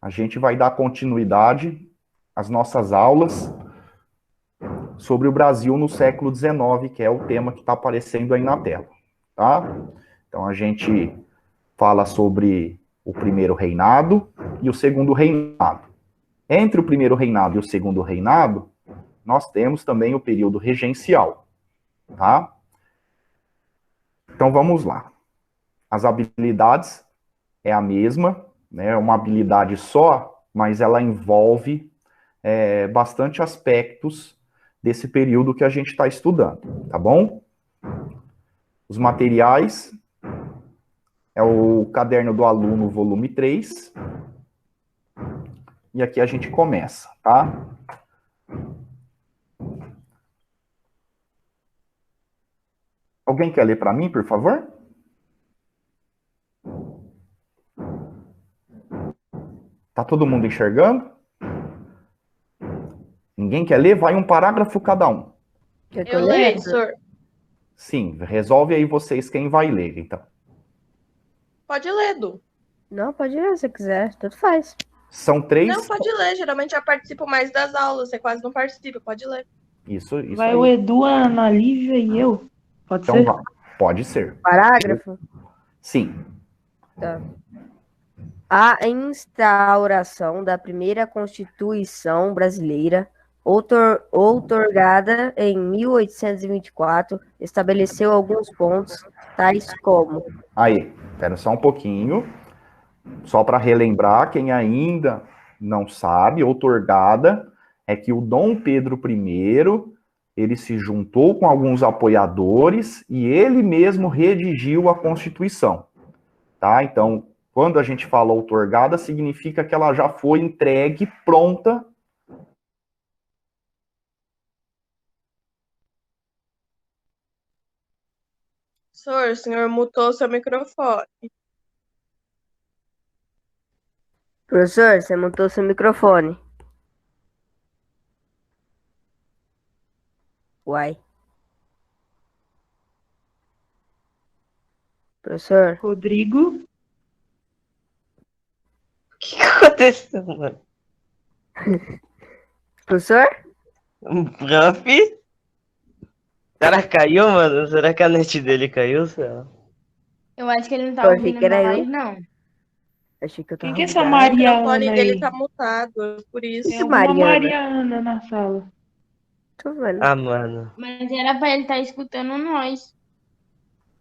A gente vai dar continuidade às nossas aulas sobre o Brasil no século XIX, que é o tema que está aparecendo aí na tela, tá? Então, a gente fala sobre o primeiro reinado e o segundo reinado. Entre o primeiro reinado e o segundo reinado, nós temos também o período regencial, tá? Então, vamos lá. As habilidades é a mesma, né? É uma habilidade só, mas ela envolve bastante aspectos desse período que a gente está estudando, tá bom? Os materiais é o Caderno do Aluno, volume 3. E aqui a gente começa, tá? Alguém quer ler para mim, por favor? Tá todo mundo enxergando? Ninguém quer ler? Vai um parágrafo cada um. Eu leio, senhor. Sim, resolve aí vocês quem vai ler, então. Pode ler, Du. Não, pode ler se quiser, tudo faz. São 3. Não, pode ler. Geralmente eu participo mais das aulas. Você quase não participa. Pode ler. Isso Vai aí. o Edu, a Ana Lívia e eu. Pode Então ser? vai. Pode ser. Parágrafo? Sim. Tá. A instauração da primeira Constituição brasileira, outorgada em 1824, estabeleceu alguns pontos, tais como... Aí, espera só um pouquinho. Só para relembrar, quem ainda não sabe, outorgada é que o Dom Pedro I, ele se juntou com alguns apoiadores e ele mesmo redigiu a Constituição, tá? Então, quando a gente fala outorgada, significa que ela já foi entregue, pronta. Senhor, o senhor mutou seu microfone. Professor, você montou seu microfone. Uai. Professor? Rodrigo. O que aconteceu, mano? Professor? Prof? Será que caiu, mano? Será que a net dele caiu, Céu? Eu acho que ele não tá Eu achei ouvindo que era na eu. live, não. Achei que eu Quem tava... que é essa O Maria microfone Ana dele aí? tá mutado, por isso. Tem Que alguma Mariana? Maria Ana na sala. Tô vendo. Ah, mano. Mas era pra ele estar escutando nós.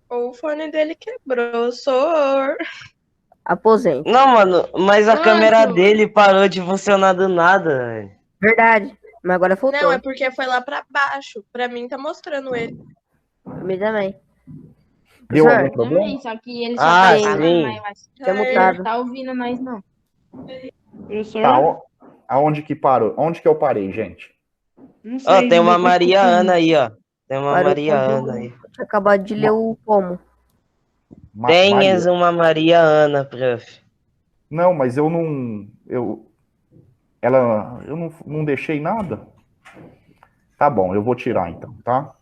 Ou o fone dele quebrou, senhor. Aposente. Não, mano, mas a Nossa. câmera dele parou de funcionar do nada, velho. Verdade. Mas agora voltou. Não, é porque foi lá pra baixo. Pra mim tá mostrando ele. Pra mim também. Deu algum Professor, problema? Também, só que ele só Ah, tá sim. falando, mas eu acho que Tinha ele mutado. não tá ouvindo nós, não. Professor? Tá, aonde que parou? Onde que eu parei, gente? Não Ó, sei. tem não uma tô Maria escutando. Ana aí, ó. Tem uma Parou Maria quando Ana aí. eu tinha acabado de ler o como. Tenhas Maria. uma Maria Ana, prof. Não, mas eu não... Eu não deixei nada? Tá bom, eu vou tirar então, tá?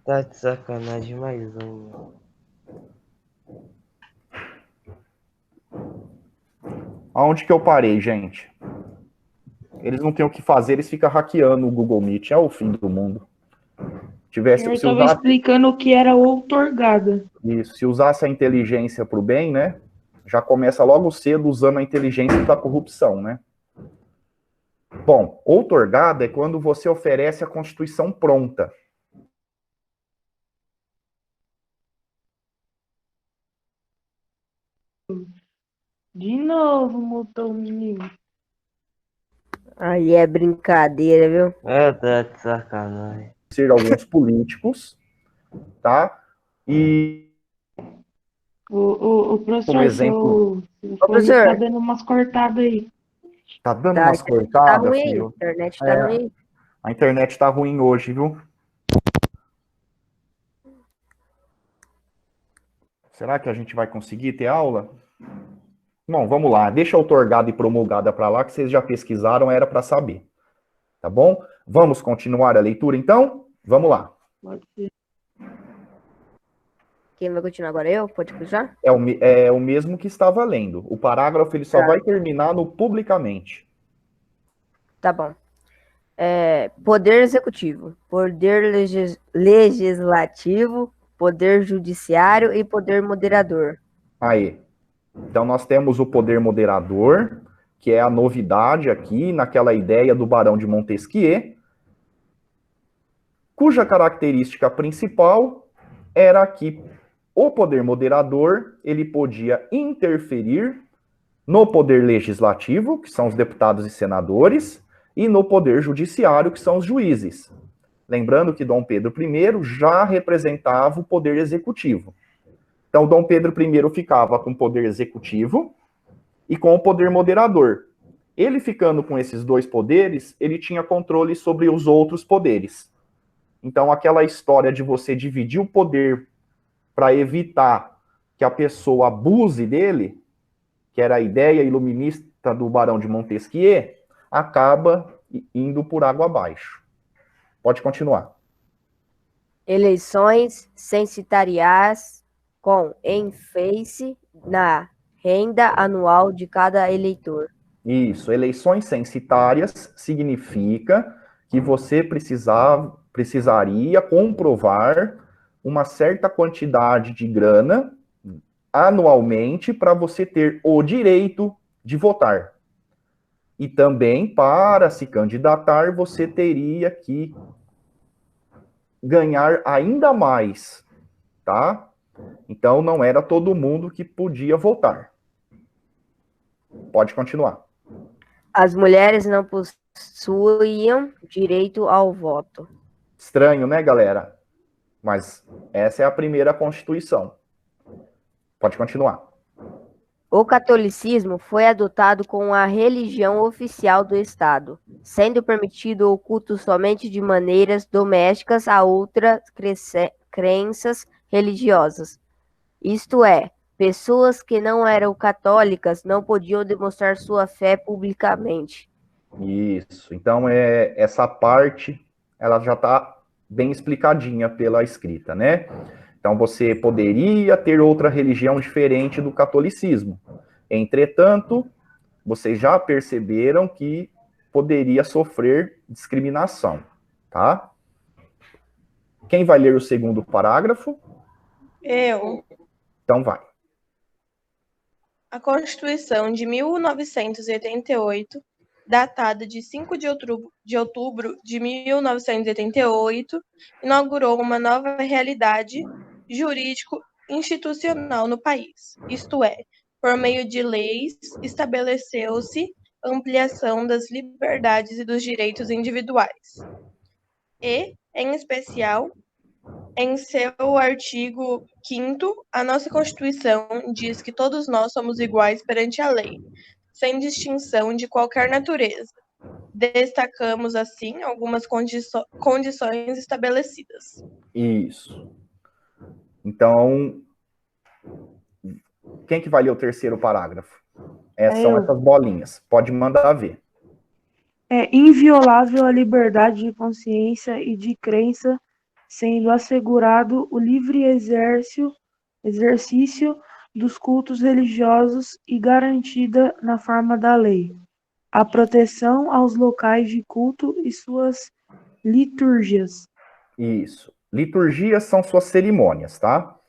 Tá de sacanagem mais um. Aonde que eu parei, gente? Eles não têm o que fazer, eles ficam hackeando o Google Meet. É o fim do mundo. Eu tava explicando o que era outorgada. Isso, se usasse a inteligência para o bem, né? Já começa logo cedo usando a inteligência para a corrupção, né? Bom, outorgada é quando você oferece a Constituição pronta. De novo, mutou o menino. Aí é brincadeira, viu? É, tá de sacanagem. Ser alguns políticos, tá? E O professor, como exemplo, seu Ô, fone tá professor. dando umas cortadas aí. tá dando Tá, umas tá cortadas, ruim aí. filho. A internet tá ruim aí. A internet tá ruim hoje, viu? Será que a gente vai conseguir ter aula? Bom, vamos lá. Deixa a outorgada e promulgada para lá, que vocês já pesquisaram, era para saber. Tá bom? Vamos continuar a leitura, então? Vamos lá. Pode ser. Quem vai continuar agora? Eu? Pode continuar? É o mesmo que estava lendo. O parágrafo ele só Tá. vai terminar no publicamente. Tá bom. Poder executivo, poder legislativo, poder judiciário e poder moderador. Aí. Então, nós temos o poder moderador, que é a novidade aqui, naquela ideia do Barão de Montesquieu, cuja característica principal era que o poder moderador, ele podia interferir no poder legislativo, que são os deputados e senadores, e no poder judiciário, que são os juízes. Lembrando que Dom Pedro I já representava o poder executivo. Então, Dom Pedro I ficava com o poder executivo e com o poder moderador. Ele ficando com esses dois poderes, ele tinha controle sobre os outros poderes. Então, aquela história de você dividir o poder para evitar que a pessoa abuse dele, que era a ideia iluminista do Barão de Montesquieu, acaba indo por água abaixo. Pode continuar. Eleições censitariais com ênfase na renda anual de cada eleitor. Isso, eleições censitárias significa que você precisaria comprovar uma certa quantidade de grana anualmente para você ter o direito de votar. E também, para se candidatar, você teria que ganhar ainda mais, tá? Então, não era todo mundo que podia votar. Pode continuar. As mulheres não possuíam direito ao voto. Estranho, né, galera? Mas essa é a primeira Constituição. Pode continuar. O catolicismo foi adotado como a religião oficial do Estado, sendo permitido o culto somente de maneiras domésticas a outras crenças religiosas. Isto é, pessoas que não eram católicas não podiam demonstrar sua fé publicamente. Isso. Então, essa parte, ela já está bem explicadinha pela escrita, né? Então, você poderia ter outra religião diferente do catolicismo. Entretanto, vocês já perceberam que poderia sofrer discriminação, tá? Quem vai ler o segundo parágrafo? Eu. Então, vai. A Constituição de 1988, datada de 5 de outubro de 1988, inaugurou uma nova realidade jurídico-institucional no país. Isto é, por meio de leis, estabeleceu-se ampliação das liberdades e dos direitos individuais. E, em especial, em seu artigo 5º, a nossa Constituição diz que todos nós somos iguais perante a lei, sem distinção de qualquer natureza. Destacamos, assim, algumas condições estabelecidas. Isso. Então, quem que vai ler o terceiro parágrafo? São essas bolinhas. Pode mandar ver. É inviolável a liberdade de consciência e de crença, sendo assegurado o livre exercício dos cultos religiosos e garantida, na forma da lei, a proteção aos locais de culto e suas liturgias. Isso. Liturgias são suas cerimônias, tá?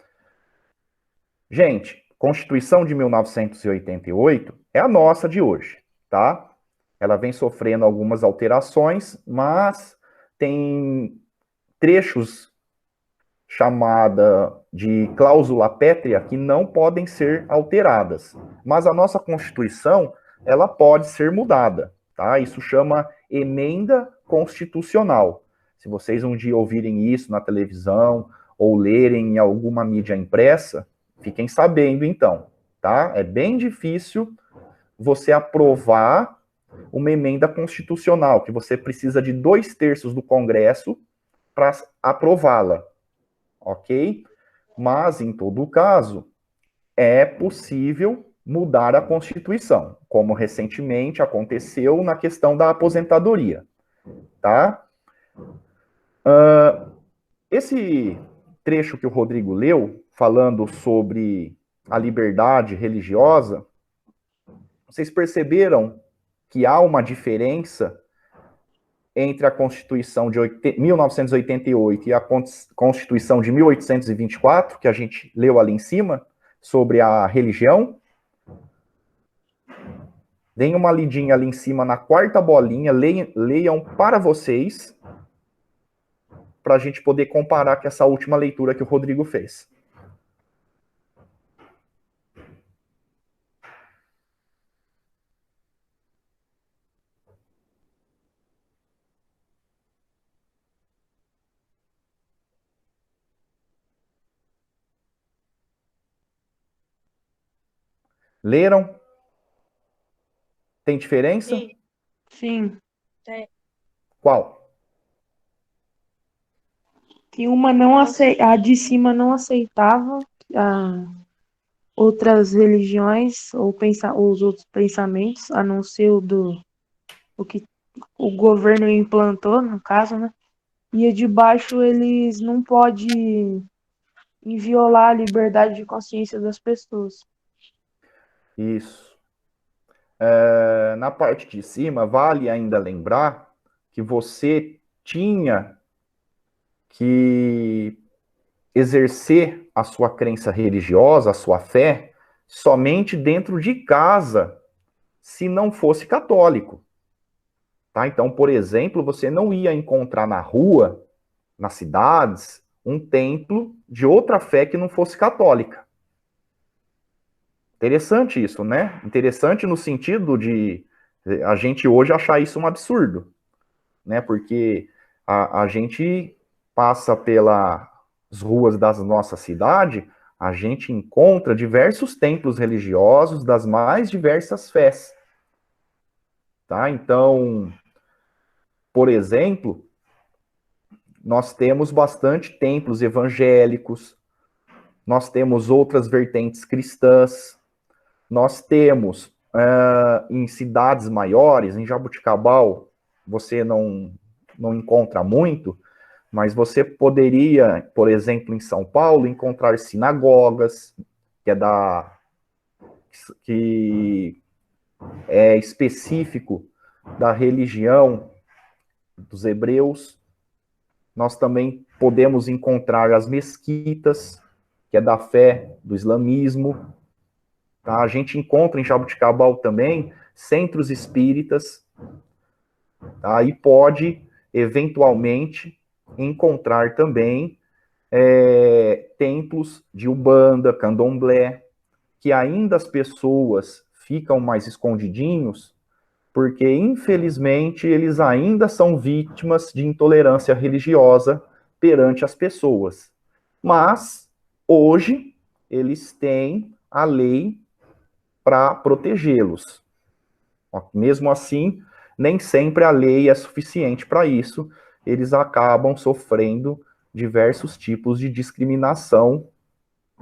Gente, Constituição de 1988 é a nossa de hoje, tá? Ela vem sofrendo algumas alterações, mas tem trechos chamada de cláusula pétrea que não podem ser alteradas. Mas a nossa Constituição, ela pode ser mudada, tá? Isso chama emenda constitucional. Se vocês um dia ouvirem isso na televisão ou lerem em alguma mídia impressa, fiquem sabendo então, tá? É bem difícil você aprovar uma emenda constitucional, que você precisa de 2/3 do Congresso para aprová-la, ok? Mas, em todo caso, é possível mudar a Constituição, como recentemente aconteceu na questão da aposentadoria, tá? Esse trecho que o Rodrigo leu falando sobre a liberdade religiosa, vocês perceberam que há uma diferença entre a Constituição de 1988 e a Constituição de 1824, que a gente leu ali em cima, sobre a religião? Deem uma lidinha ali em cima na quarta bolinha, leiam para vocês, para a gente poder comparar com essa última leitura que o Rodrigo fez. Leram? Tem diferença? Sim. Sim. Qual? Que uma não a de cima não aceitava outras religiões ou os outros pensamentos, a não ser o que o governo implantou, no caso, né? E a de baixo eles não podem violar a liberdade de consciência das pessoas. Isso. Na parte de cima, vale ainda lembrar que você tinha que exercer a sua crença religiosa, a sua fé, somente dentro de casa, se não fosse católico. Tá? Então, por exemplo, você não ia encontrar na rua, nas cidades, um templo de outra fé que não fosse católica. Interessante isso, né? Interessante no sentido de a gente hoje achar isso um absurdo, né? Porque a gente passa pelas ruas da nossa cidade, a gente encontra diversos templos religiosos das mais diversas fés, tá? Então, por exemplo, nós temos bastante templos evangélicos, nós temos outras vertentes cristãs, nós temos em cidades maiores, em Jaboticabal, você não encontra muito, mas você poderia, por exemplo, em São Paulo, encontrar sinagogas, que é específico da religião dos hebreus. Nós também podemos encontrar as mesquitas, que é da fé do islamismo. Tá? A gente encontra em Jaboticabal também centros espíritas, tá? E pode, eventualmente, encontrar também templos de Umbanda, Candomblé, que ainda as pessoas ficam mais escondidinhos, porque, infelizmente, eles ainda são vítimas de intolerância religiosa perante as pessoas. Mas, hoje, eles têm a lei para protegê-los. Mesmo assim, nem sempre a lei é suficiente para isso. Eles acabam sofrendo diversos tipos de discriminação,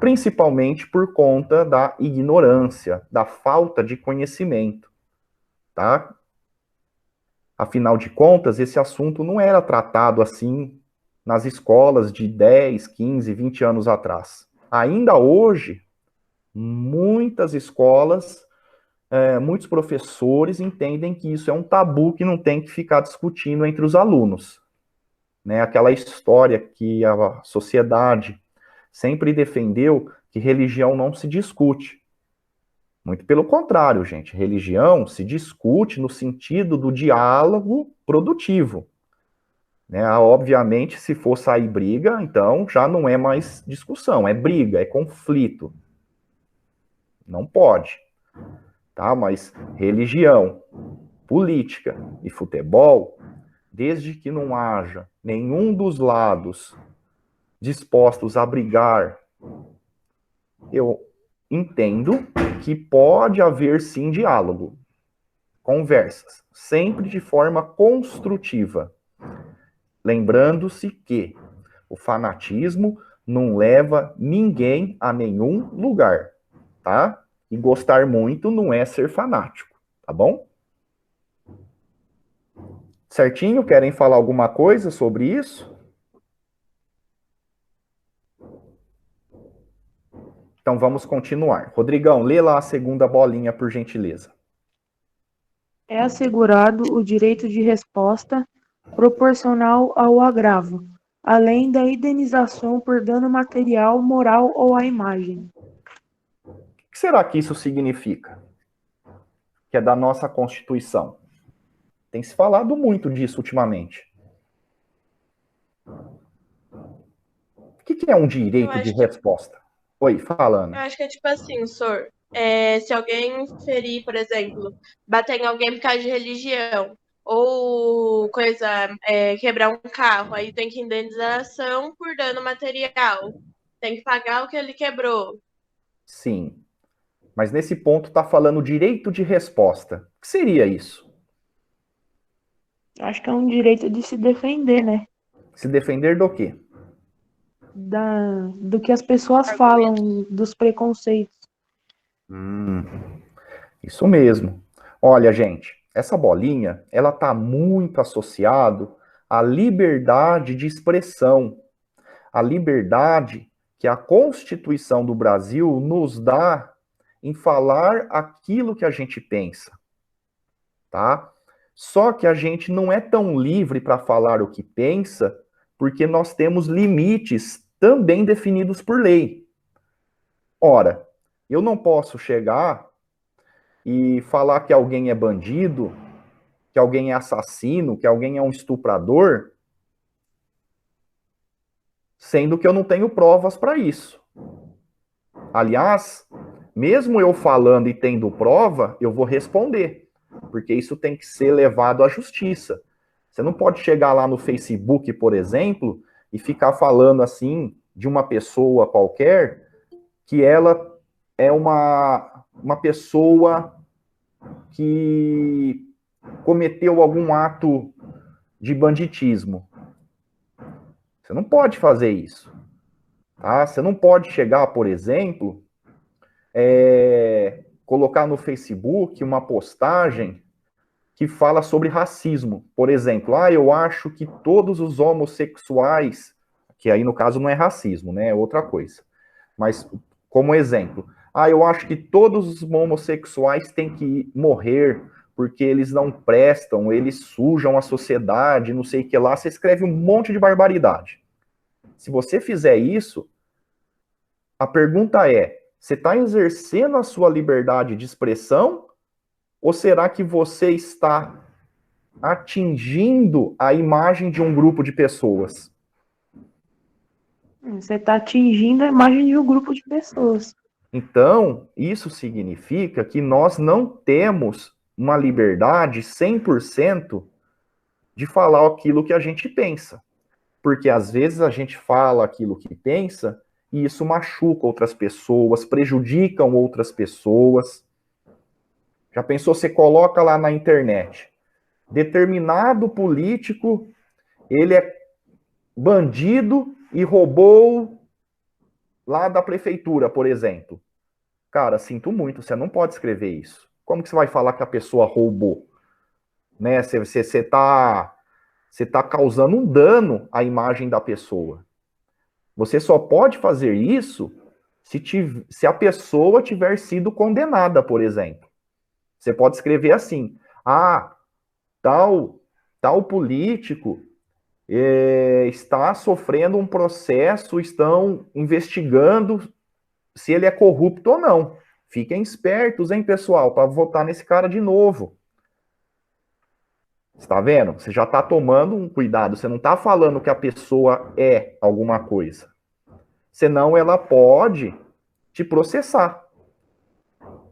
principalmente por conta da ignorância, da falta de conhecimento, tá? Afinal de contas, esse assunto não era tratado assim nas escolas de 10, 15, 20 anos atrás. Ainda hoje, muitas escolas, muitos professores entendem que isso é um tabu que não tem que ficar discutindo entre os alunos. Né? Aquela história que a sociedade sempre defendeu que religião não se discute. Muito pelo contrário, gente. Religião se discute no sentido do diálogo produtivo. Né? Obviamente, se for sair briga, então já não é mais discussão, é briga, é conflito. Não pode. Tá? Mas religião, política e futebol, desde que não haja nenhum dos lados dispostos a brigar, eu entendo que pode haver sim diálogo, conversas, sempre de forma construtiva. Lembrando-se que o fanatismo não leva ninguém a nenhum lugar, tá? E gostar muito não é ser fanático, tá bom? Certinho? Querem falar alguma coisa sobre isso? Então vamos continuar. Rodrigão, lê lá a segunda bolinha, por gentileza. É assegurado o direito de resposta proporcional ao agravo, além da indenização por dano material, moral ou à imagem. O que será que isso significa? Que é da nossa Constituição. Tem se falado muito disso ultimamente. O que é um direito de resposta? Oi, fala, Eu Ana. acho que é tipo assim, senhor. Se alguém ferir, por exemplo, bater em alguém por causa de religião, ou quebrar um carro, aí tem que indenização por dano material. Tem que pagar o que ele quebrou. Sim. Mas nesse ponto está falando direito de resposta. O que seria isso? Acho que é um direito de se defender, né? Se defender do quê? Do que as pessoas falam, dos preconceitos. Isso mesmo. Olha, gente, essa bolinha, ela está muito associado à liberdade de expressão, a liberdade que a Constituição do Brasil nos dá em falar aquilo que a gente pensa, tá? Só que a gente não é tão livre para falar o que pensa, porque nós temos limites também definidos por lei. Ora, eu não posso chegar e falar que alguém é bandido, que alguém é assassino, que alguém é um estuprador, sendo que eu não tenho provas para isso. Aliás, mesmo eu falando e tendo prova, eu vou responder, porque isso tem que ser levado à justiça. Você não pode chegar lá no Facebook, por exemplo, e ficar falando assim de uma pessoa qualquer que ela é uma pessoa que cometeu algum ato de banditismo. Você não pode fazer isso. Tá? Você não pode chegar, por exemplo, colocar no Facebook uma postagem que fala sobre racismo. Por exemplo, eu acho que todos os homossexuais, que aí no caso não é racismo, né? É outra coisa. Mas como exemplo, eu acho que todos os homossexuais têm que morrer porque eles não prestam, eles sujam a sociedade, não sei o que lá. Você escreve um monte de barbaridade. Se você fizer isso, a pergunta é: você está exercendo a sua liberdade de expressão ou será que você está atingindo a imagem de um grupo de pessoas? Você está atingindo a imagem de um grupo de pessoas. Então, isso significa que nós não temos uma liberdade 100% de falar aquilo que a gente pensa. Porque às vezes a gente fala aquilo que pensa e isso machuca outras pessoas, prejudicam outras pessoas. Já pensou, você coloca lá na internet, determinado político, ele é bandido e roubou lá da prefeitura, por exemplo. Cara, sinto muito, você não pode escrever isso. Como que você vai falar que a pessoa roubou? Né? Você tá causando um dano à imagem da pessoa. Você só pode fazer isso se a pessoa tiver sido condenada, por exemplo. Você pode escrever assim: tal político está sofrendo um processo, estão investigando se ele é corrupto ou não. Fiquem espertos, hein, pessoal, para votar nesse cara de novo. Está vendo? Você já está tomando um cuidado. Você não está falando que a pessoa é alguma coisa. Senão ela pode te processar.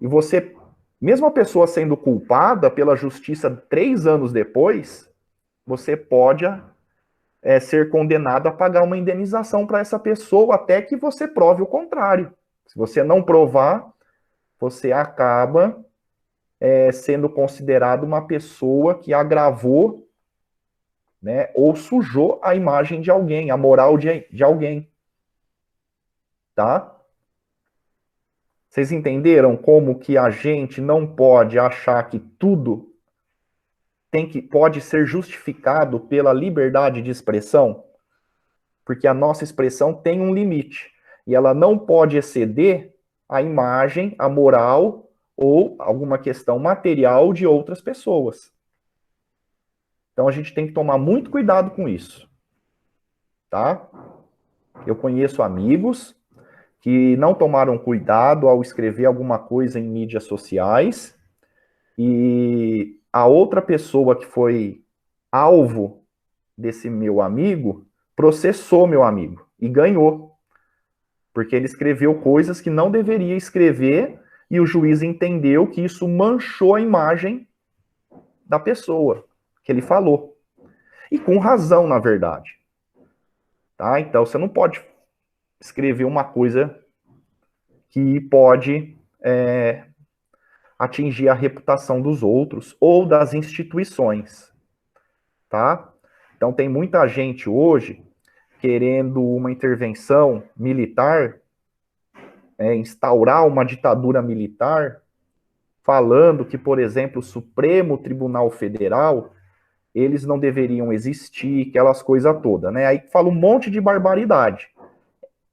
E você, mesmo a pessoa sendo culpada pela justiça 3 anos depois, você pode ser condenado a pagar uma indenização para essa pessoa até que você prove o contrário. Se você não provar, você acaba sendo considerado uma pessoa que agravou, né, ou sujou a imagem de alguém, a moral de alguém. Tá? Vocês entenderam como que a gente não pode achar que tudo pode ser justificado pela liberdade de expressão? Porque a nossa expressão tem um limite e ela não pode exceder a imagem, a moral ou alguma questão material de outras pessoas. Então a gente tem que tomar muito cuidado com isso, tá? Eu conheço amigos que não tomaram cuidado ao escrever alguma coisa em mídias sociais e a outra pessoa que foi alvo desse meu amigo processou meu amigo e ganhou, porque ele escreveu coisas que não deveria escrever e o juiz entendeu que isso manchou a imagem da pessoa que ele falou. E com razão, na verdade. Tá? Então, você não pode escrever uma coisa que pode atingir a reputação dos outros ou das instituições. Tá? Então, tem muita gente hoje querendo uma intervenção militar, instaurar uma ditadura militar, falando que, por exemplo, o Supremo Tribunal Federal, eles não deveriam existir, aquelas coisas todas, né? Aí fala um monte de barbaridade.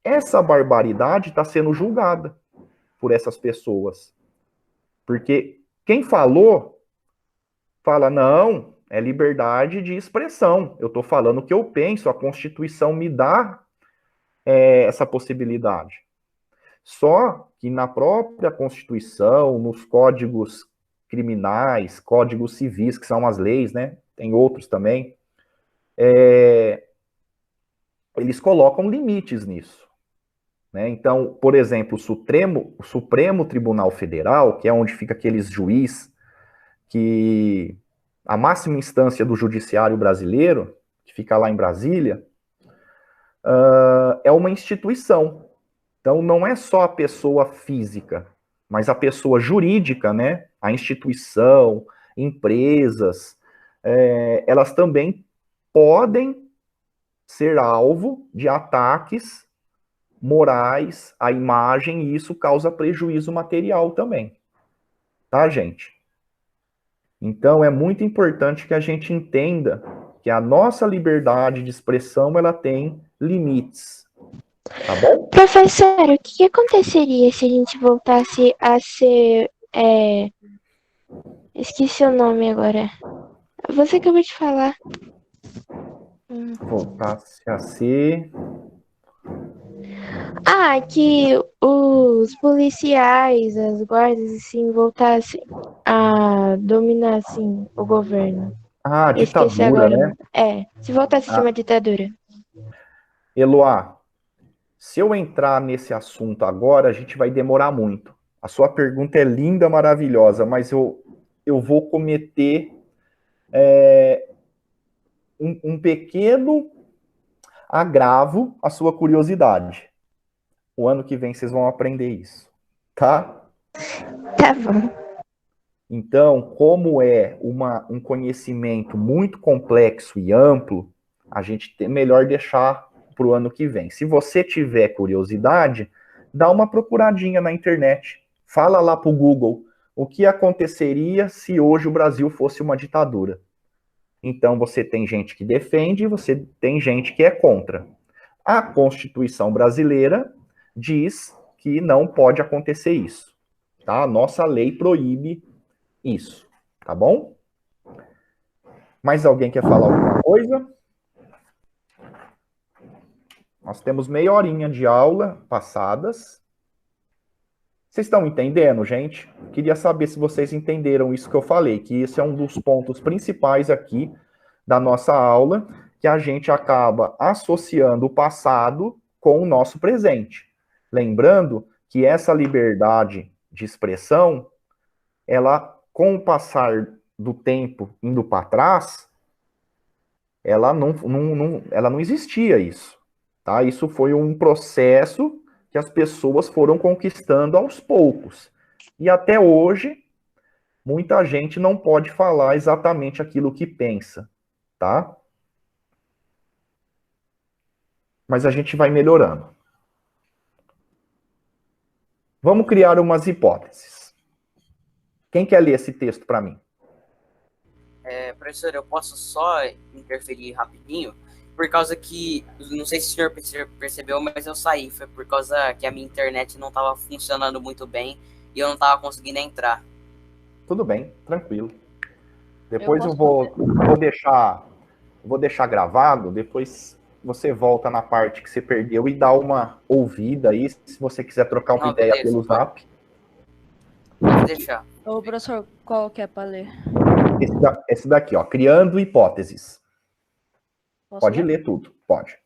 Essa barbaridade está sendo julgada por essas pessoas. Porque quem falou, fala, não, é liberdade de expressão. Eu estou falando o que eu penso, a Constituição me dá essa possibilidade. Só que na própria Constituição, nos códigos criminais, códigos civis, que são as leis, né? Tem outros também, eles colocam limites nisso. Né? Então, por exemplo, o Supremo Tribunal Federal, que é onde fica aqueles juiz que a máxima instância do judiciário brasileiro, que fica lá em Brasília, é uma instituição. Então, não é só a pessoa física, mas a pessoa jurídica, né? A instituição, empresas, elas também podem ser alvo de ataques morais à imagem, e isso causa prejuízo material também. Tá, gente? Então, é muito importante que a gente entenda que a nossa liberdade de expressão, ela tem limites. Tá bom? Professor, o que aconteceria se a gente voltasse a ser... Esqueci o nome agora. Você acabou de falar. Voltasse a ser... Que os policiais, as guardas, assim, voltassem a dominar, assim, o governo. Ah, Esqueci ditadura, agora. né? Se voltasse a ser uma ditadura. Eloá, se eu entrar nesse assunto agora, a gente vai demorar muito. A sua pergunta é linda, maravilhosa, mas eu vou cometer um pequeno agravo à sua curiosidade. O ano que vem vocês vão aprender isso, tá? Tá bom. Então, como é um conhecimento muito complexo e amplo, a gente melhor deixar para o ano que vem. Se você tiver curiosidade, dá uma procuradinha na internet. Fala lá para o Google o que aconteceria se hoje o Brasil fosse uma ditadura. Então, você tem gente que defende e você tem gente que é contra. A Constituição brasileira diz que não pode acontecer isso. Tá? A nossa lei proíbe isso. Tá bom? Mais alguém quer falar alguma coisa? Nós temos meia horinha de aula passadas. Vocês estão entendendo, gente? Queria saber se vocês entenderam isso que eu falei, que esse é um dos pontos principais aqui da nossa aula, que a gente acaba associando o passado com o nosso presente. Lembrando que essa liberdade de expressão, ela, com o passar do tempo indo para trás, ela não existia isso. Tá? Isso foi um processo que as pessoas foram conquistando aos poucos. E até hoje, muita gente não pode falar exatamente aquilo que pensa, tá? Mas a gente vai melhorando. Vamos criar umas hipóteses. Quem quer ler esse texto para mim? Professor, eu posso só interferir rapidinho? por causa que, não sei se o senhor percebeu, mas eu saí. Foi por causa que a minha internet não estava funcionando muito bem e eu não estava conseguindo entrar. Tudo bem, tranquilo. Depois eu posso vou deixar gravado, depois você volta na parte que você perdeu e dá uma ouvida aí, se você quiser trocar uma Não, ideia beleza, pelo Zap. Pode deixar. Ô, professor, qual que é para ler? Esse daqui, ó, Criando Hipóteses. Posso Pode ler tudo, pode.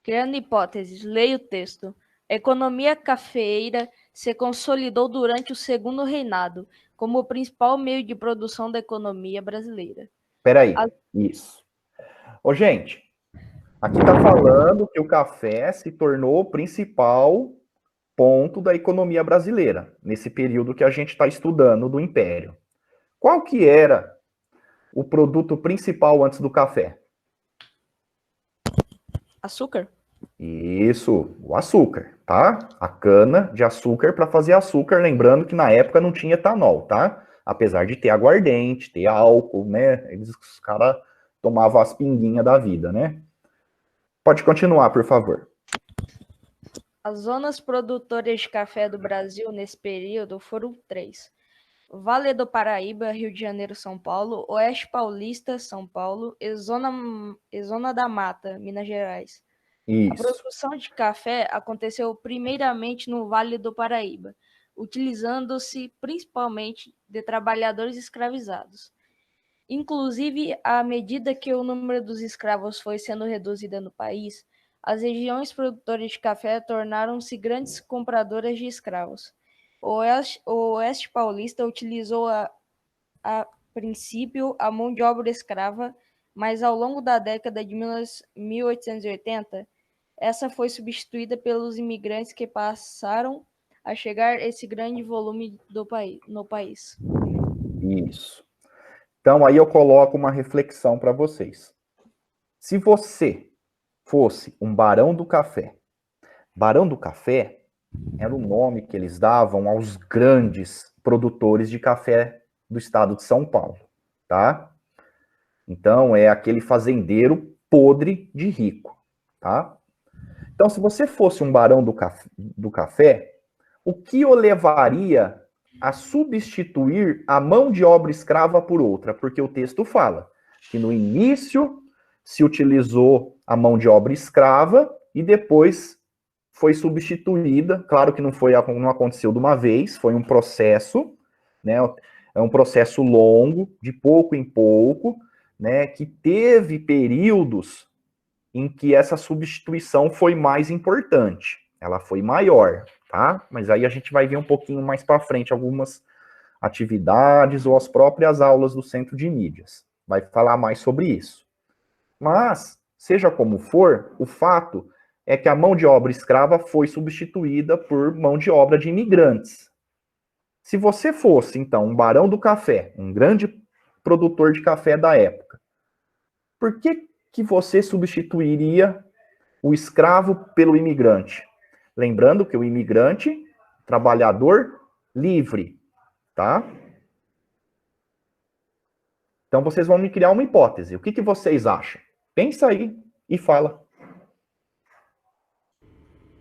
Criando hipóteses, leia o texto. A economia cafeeira se consolidou durante o segundo reinado como o principal meio de produção da economia brasileira. Peraí, isso. Ô, gente, aqui tá falando que o café se tornou o principal ponto da economia brasileira, nesse período que a gente está estudando do Império. Qual que era o produto principal antes do café? Açúcar? Isso, o açúcar, tá? A cana de açúcar para fazer açúcar, lembrando que na época não tinha etanol, tá? Apesar de ter aguardente, ter álcool, né? Os caras tomavam as pinguinhas da vida, né? Pode continuar, por favor. As zonas produtoras de café do Brasil nesse período foram 3. Vale do Paraíba, Rio de Janeiro, São Paulo, Oeste Paulista, São Paulo e Zona da Mata, Minas Gerais. A Isso. produção de café aconteceu primeiramente no Vale do Paraíba, utilizando-se principalmente de trabalhadores escravizados. Inclusive, à medida que o número dos escravos foi sendo reduzido no país, as regiões produtoras de café tornaram-se grandes compradoras de escravos. O Oeste Paulista utilizou a princípio a mão de obra escrava, mas ao longo da década de 1880, essa foi substituída pelos imigrantes que passaram a chegar esse grande volume no país. Isso. Então, aí eu coloco uma reflexão para vocês. Se você fosse um barão do café era o nome que eles davam aos grandes produtores de café do estado de São Paulo, tá? Então, é aquele fazendeiro podre de rico, tá? Então, se você fosse um barão do café, o que o levaria a substituir a mão de obra escrava por outra? Porque o texto fala que no início se utilizou a mão de obra escrava e depois foi substituída. Claro que não aconteceu de uma vez, foi um processo, né? É um processo longo, de pouco em pouco, né? Que teve períodos em que essa substituição foi mais importante, ela foi maior, tá? Mas aí a gente vai ver um pouquinho mais para frente algumas atividades ou as próprias aulas do Centro de Mídias. Vai falar mais sobre isso. Mas, seja como for, o fato é que a mão de obra escrava foi substituída por mão de obra de imigrantes. Se você fosse, então, um barão do café, um grande produtor de café da época, por que você substituiria o escravo pelo imigrante? Lembrando que o imigrante, trabalhador livre, tá? Então vocês vão me criar uma hipótese. O que vocês acham? Pensa aí e fala.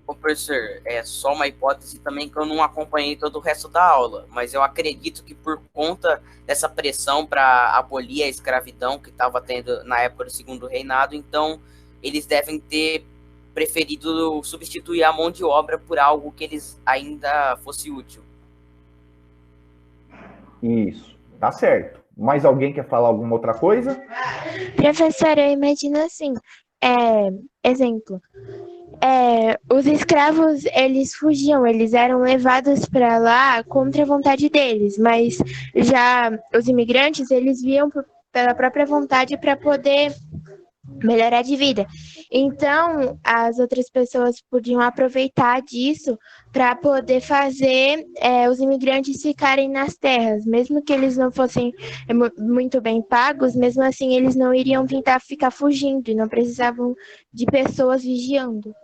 Ô, professor, é só uma hipótese também que eu não acompanhei todo o resto da aula, mas eu acredito que por conta dessa pressão para abolir a escravidão que estava tendo na época do Segundo Reinado, então eles devem ter preferido substituir a mão de obra por algo que eles ainda fosse útil. Isso, tá certo. Mais alguém quer falar alguma outra coisa? Professora, eu imagino assim, exemplo, os escravos, eles fugiam, eles eram levados para lá contra a vontade deles, mas já os imigrantes, eles viam pela própria vontade para poder melhorar de vida. Então, as outras pessoas podiam aproveitar disso para poder fazer os imigrantes ficarem nas terras, mesmo que eles não fossem muito bem pagos, mesmo assim eles não iriam tentar ficar fugindo e não precisavam de pessoas vigiando.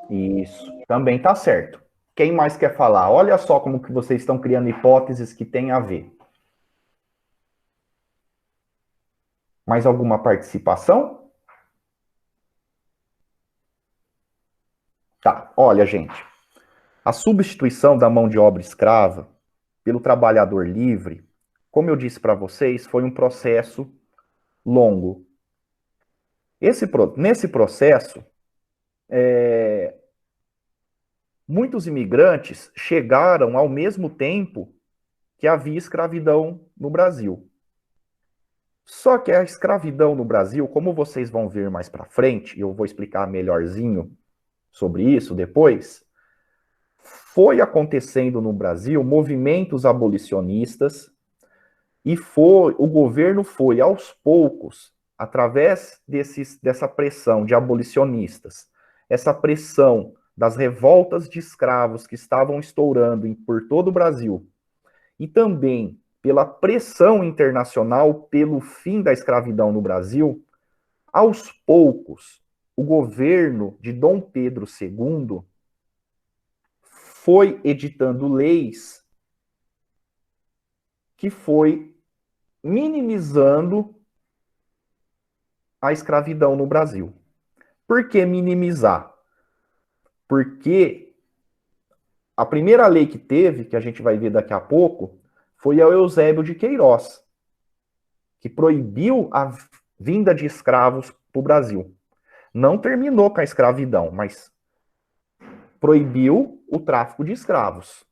Isso, também tá certo. Quem mais quer falar? Olha só como que vocês estão criando hipóteses que têm a ver. Mais alguma participação? Olha, gente, a substituição da mão de obra escrava pelo trabalhador livre, como eu disse para vocês, foi um processo longo. Nesse processo, muitos imigrantes chegaram ao mesmo tempo que havia escravidão no Brasil. Só que a escravidão no Brasil, como vocês vão ver mais para frente, e eu vou explicar melhorzinho sobre isso depois, foi acontecendo no Brasil movimentos abolicionistas e o governo foi, aos poucos, através dessa pressão de abolicionistas, essa pressão das revoltas de escravos que estavam estourando por todo o Brasil, e também pela pressão internacional pelo fim da escravidão no Brasil, aos poucos, o governo de Dom Pedro II foi editando leis que foi minimizando a escravidão no Brasil. Por que minimizar? Porque a primeira lei que teve, que a gente vai ver daqui a pouco, foi a Eusébio de Queiroz, que proibiu a vinda de escravos para o Brasil. Não terminou com a escravidão, mas proibiu o tráfico de escravos.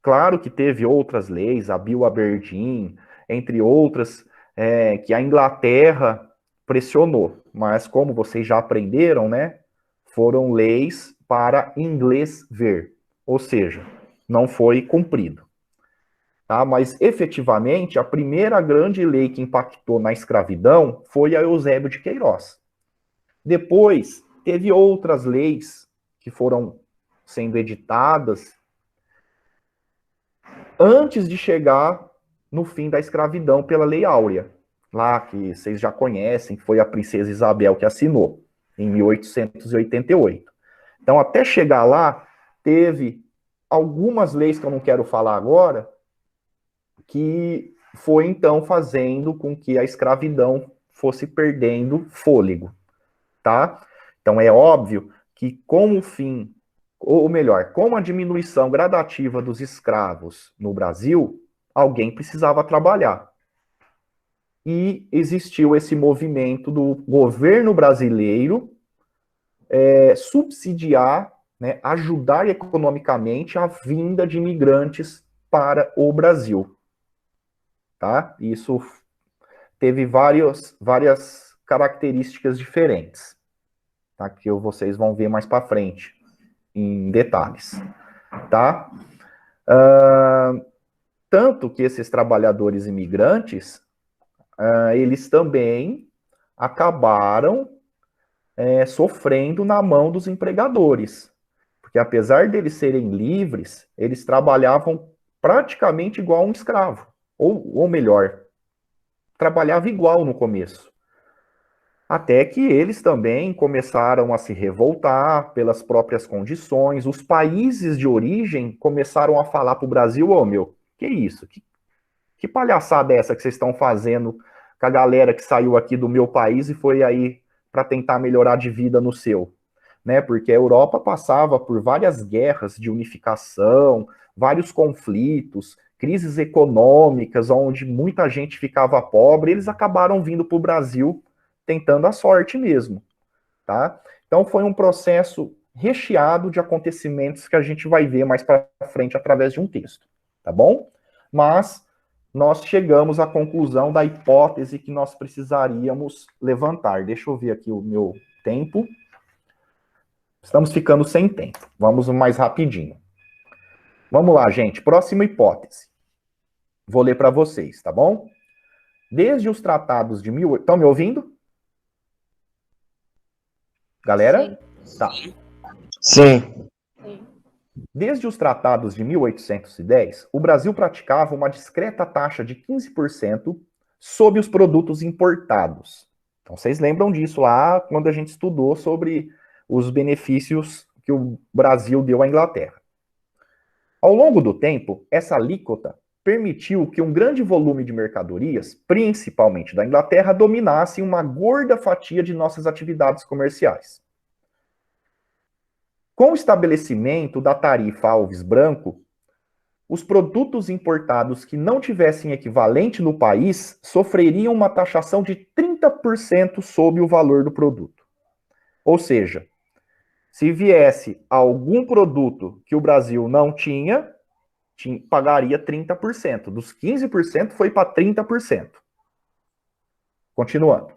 Claro que teve outras leis, a Bill Aberdeen, entre outras, que a Inglaterra pressionou. Mas como vocês já aprenderam, né, foram leis para inglês ver. Ou seja, não foi cumprido. Tá? Mas, efetivamente, a primeira grande lei que impactou na escravidão foi a Eusébio de Queiroz. Depois, teve outras leis que foram sendo editadas antes de chegar no fim da escravidão pela Lei Áurea, lá que vocês já conhecem, que foi a princesa Isabel que assinou, em 1888. Então, até chegar lá, teve algumas leis que eu não quero falar agora, que foi, então, fazendo com que a escravidão fosse perdendo fôlego, tá? Então, é óbvio que com o fim, ou melhor, com a diminuição gradativa dos escravos no Brasil, alguém precisava trabalhar. E existiu esse movimento do governo brasileiro subsidiar, né, ajudar economicamente a vinda de imigrantes para o Brasil. Tá? Isso teve várias características diferentes, tá? Que vocês vão ver mais para frente, em detalhes. Tá? Tanto que esses trabalhadores imigrantes, eles também acabaram sofrendo na mão dos empregadores. Porque apesar deles serem livres, eles trabalhavam praticamente igual a um escravo. Ou melhor, trabalhava igual no começo. Até que eles também começaram a se revoltar pelas próprias condições. Os países de origem começaram a falar para o Brasil, meu, que isso? Que palhaçada é essa que vocês estão fazendo com a galera que saiu aqui do meu país e foi aí para tentar melhorar de vida no seu? Né? Porque a Europa passava por várias guerras de unificação, vários conflitos, crises econômicas, onde muita gente ficava pobre, eles acabaram vindo para o Brasil tentando a sorte mesmo, tá? Então foi um processo recheado de acontecimentos que a gente vai ver mais para frente através de um texto, tá bom? Mas nós chegamos à conclusão da hipótese que nós precisaríamos levantar. Deixa eu ver aqui o meu tempo. Estamos ficando sem tempo. Vamos mais rapidinho. Vamos lá, gente. Próxima hipótese. Vou ler para vocês, tá bom? Desde os tratados de... Estão me ouvindo? Galera? Sim. Tá. Sim. Desde os tratados de 1810, o Brasil praticava uma discreta taxa de 15% sobre os produtos importados. Então, vocês lembram disso lá quando a gente estudou sobre os benefícios que o Brasil deu à Inglaterra. Ao longo do tempo, essa alíquota permitiu que um grande volume de mercadorias, principalmente da Inglaterra, dominasse uma gorda fatia de nossas atividades comerciais. Com o estabelecimento da tarifa Alves Branco, os produtos importados que não tivessem equivalente no país sofreriam uma taxação de 30% sobre o valor do produto. Ou seja, se viesse algum produto que o Brasil não tinha, pagaria 30%. Dos 15% foi para 30%. Continuando.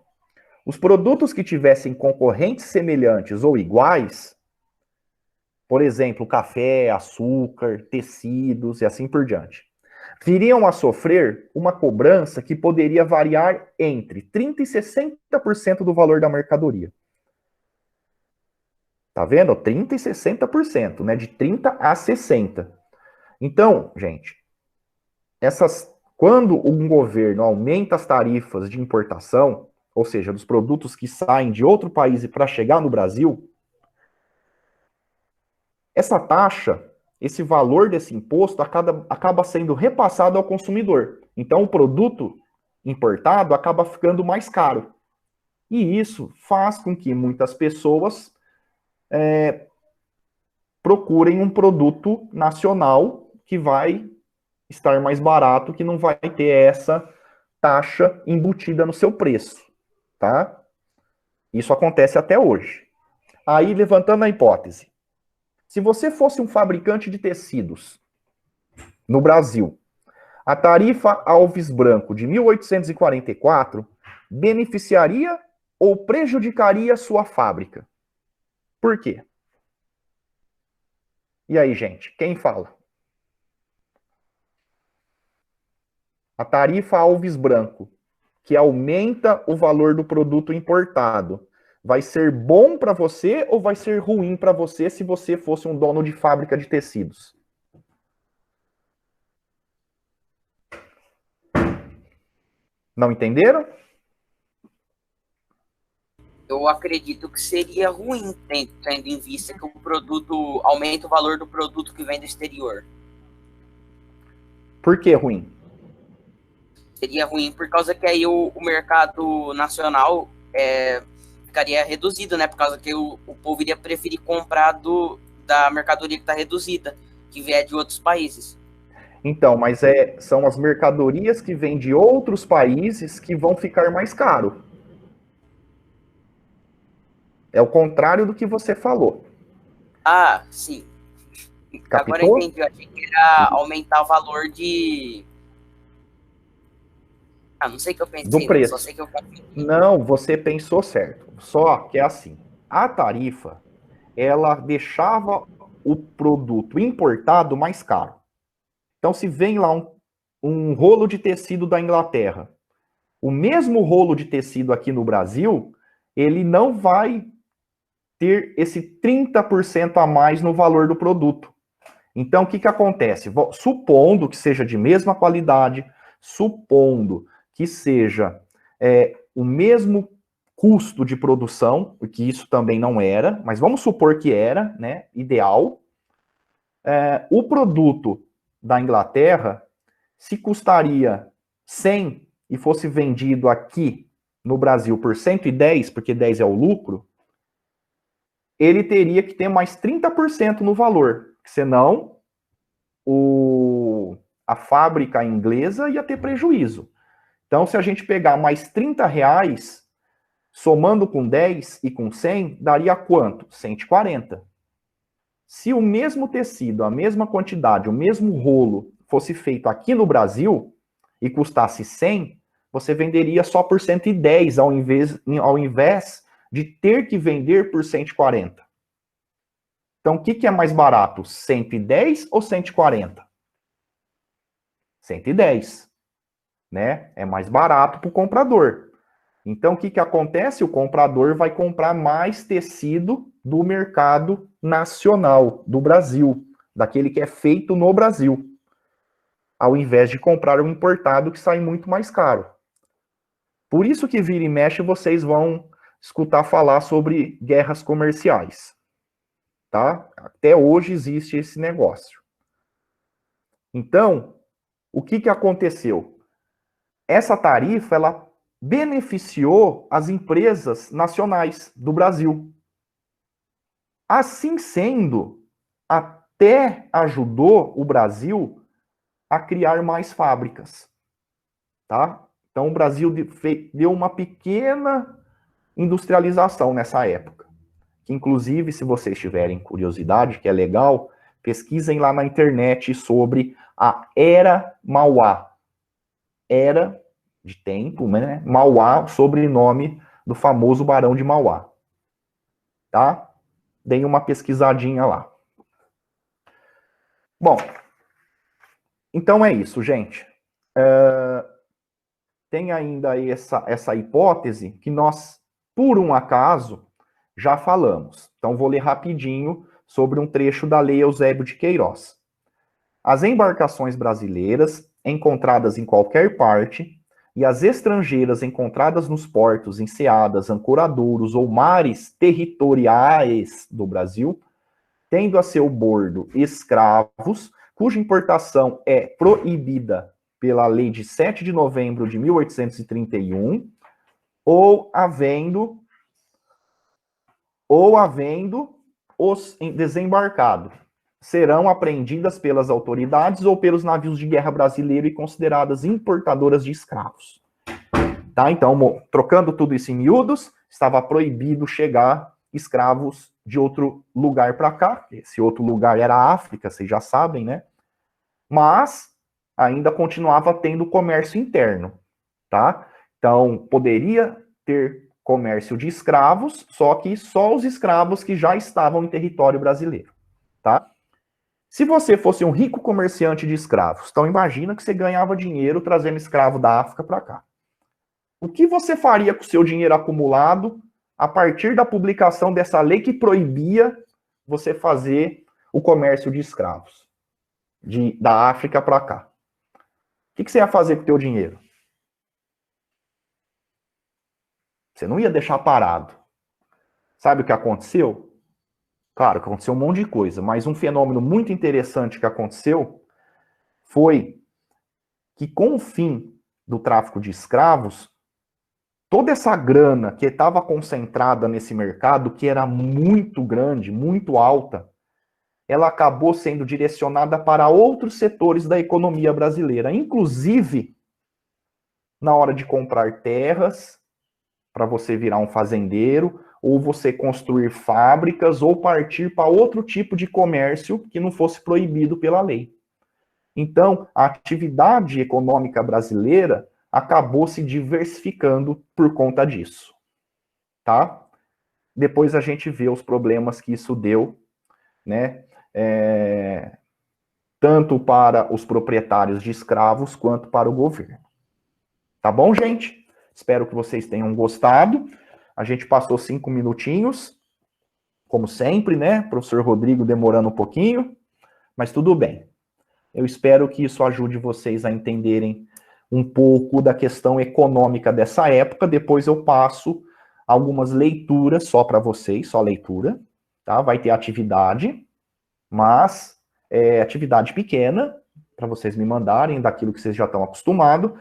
Os produtos que tivessem concorrentes semelhantes ou iguais, por exemplo, café, açúcar, tecidos e assim por diante, viriam a sofrer uma cobrança que poderia variar entre 30% e 60% do valor da mercadoria. Tá vendo? 30% e 60%, né? De 30% a 60%. Então, gente, quando um governo aumenta as tarifas de importação, ou seja, dos produtos que saem de outro país para chegar no Brasil, essa taxa, esse valor desse imposto acaba sendo repassado ao consumidor. Então, o produto importado acaba ficando mais caro. E isso faz com que muitas pessoas procurem um produto nacional que vai estar mais barato, que não vai ter essa taxa embutida no seu preço, tá? Isso acontece até hoje. Aí, levantando a hipótese, se você fosse um fabricante de tecidos no Brasil, a tarifa Alves Branco de 1844 beneficiaria ou prejudicaria sua fábrica? Por quê? E aí, gente, quem fala? A tarifa Alves Branco, que aumenta o valor do produto importado, vai ser bom para você ou vai ser ruim para você se você fosse um dono de fábrica de tecidos? Não entenderam? Eu acredito que seria ruim, tendo em vista que o produto aumenta o valor do produto que vem do exterior. Por que ruim? Seria ruim por causa que aí o mercado nacional ficaria reduzido, né? Por causa que o povo iria preferir comprar da mercadoria que está reduzida, que vier de outros países. Então, mas são as mercadorias que vêm de outros países que vão ficar mais caro. É o contrário do que você falou. Ah, sim. Captou? Agora eu entendi. Eu achei que era aumentar o valor de... não sei o que eu pensei. Do preço. Só sei que eu confundi. Não, você pensou certo. Só que é assim, a tarifa, ela deixava o produto importado mais caro. Então, se vem lá um rolo de tecido da Inglaterra, o mesmo rolo de tecido aqui no Brasil, ele não vai ter esse 30% a mais no valor do produto. Então, o que acontece? Supondo que seja de mesma qualidade, supondo que seja o mesmo custo de produção, porque isso também não era, mas vamos supor que era, né, ideal, o produto da Inglaterra, se custaria 100 e fosse vendido aqui no Brasil por 110, porque 10 é o lucro, ele teria que ter mais 30% no valor, senão a fábrica inglesa ia ter prejuízo. Então, se a gente pegar mais R$30, somando com 10 e com 100, daria quanto? 140. Se o mesmo tecido, a mesma quantidade, o mesmo rolo fosse feito aqui no Brasil e custasse 100, você venderia só por 110 ao invés de ter que vender por 140. Então, o que é mais barato? 110 ou 140? 110. Né? É mais barato para o comprador. Então, o que acontece? O comprador vai comprar mais tecido do mercado nacional, do Brasil, daquele que é feito no Brasil, ao invés de comprar um importado que sai muito mais caro. Por isso que vira e mexe, vocês vão escutar falar sobre guerras comerciais. Tá? Até hoje existe esse negócio. Então, o que aconteceu? Essa tarifa, ela beneficiou as empresas nacionais do Brasil. Assim sendo, até ajudou o Brasil a criar mais fábricas, tá? Então, o Brasil deu uma pequena industrialização nessa época. Que, inclusive, se vocês tiverem curiosidade, que é legal, pesquisem lá na internet sobre a Era Mauá. Era de tempo, né? Mauá, sobrenome do famoso Barão de Mauá. Tá? Deem uma pesquisadinha lá. Bom, então é isso, gente. Tem ainda essa hipótese que nós, por um acaso, já falamos. Então, vou ler rapidinho sobre um trecho da Lei Eusébio de Queiroz. As embarcações brasileiras, encontradas em qualquer parte, e as estrangeiras encontradas nos portos, enseadas, ancoradouros ou mares territoriais do Brasil, tendo a seu bordo escravos, cuja importação é proibida pela Lei de 7 de novembro de 1831, ou havendo os desembarcado, serão apreendidas pelas autoridades ou pelos navios de guerra brasileiro e consideradas importadoras de escravos. Tá? Então, trocando tudo isso em miúdos, estava proibido chegar escravos de outro lugar para cá. Esse outro lugar era a África, vocês já sabem, né? Mas ainda continuava tendo comércio interno, tá? Então, poderia ter comércio de escravos, só que só os escravos que já estavam em território brasileiro, tá? Se você fosse um rico comerciante de escravos, então imagina que você ganhava dinheiro trazendo escravo da África para cá. O que você faria com o seu dinheiro acumulado a partir da publicação dessa lei que proibia você fazer o comércio de escravos da África para cá? O que você ia fazer com o teu dinheiro? Você não ia deixar parado. Sabe o que aconteceu? Claro que aconteceu um monte de coisa, mas um fenômeno muito interessante que aconteceu foi que, com o fim do tráfico de escravos, toda essa grana que estava concentrada nesse mercado, que era muito grande, muito alta, ela acabou sendo direcionada para outros setores da economia brasileira, inclusive na hora de comprar terras, para você virar um fazendeiro, ou você construir fábricas, ou partir para outro tipo de comércio que não fosse proibido pela lei. Então, a atividade econômica brasileira acabou se diversificando por conta disso, tá? Depois a gente vê os problemas que isso deu, né? Tanto para os proprietários de escravos, quanto para o governo. Tá bom, gente? Espero que vocês tenham gostado. A gente passou 5 minutinhos, como sempre, né? Professor Rodrigo demorando um pouquinho, mas tudo bem. Eu espero que isso ajude vocês a entenderem um pouco da questão econômica dessa época. Depois eu passo algumas leituras só para vocês, só leitura, tá? Vai ter atividade, mas é atividade pequena, para vocês me mandarem daquilo que vocês já estão acostumados.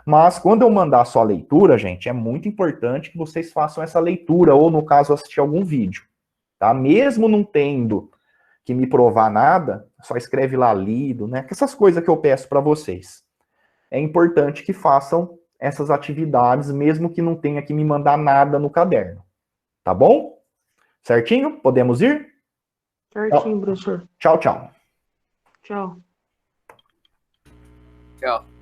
Mas quando eu mandar só a leitura, gente, é muito importante que vocês façam essa leitura, ou no caso, assistir algum vídeo, tá? Mesmo não tendo que me provar nada, só escreve lá lido, né? Essas coisas que eu peço para vocês. É importante que façam essas atividades, mesmo que não tenha que me mandar nada no caderno. Tá bom? Certinho? Podemos ir? Certinho, professor. Tchau, tchau. Tchau. Tchau.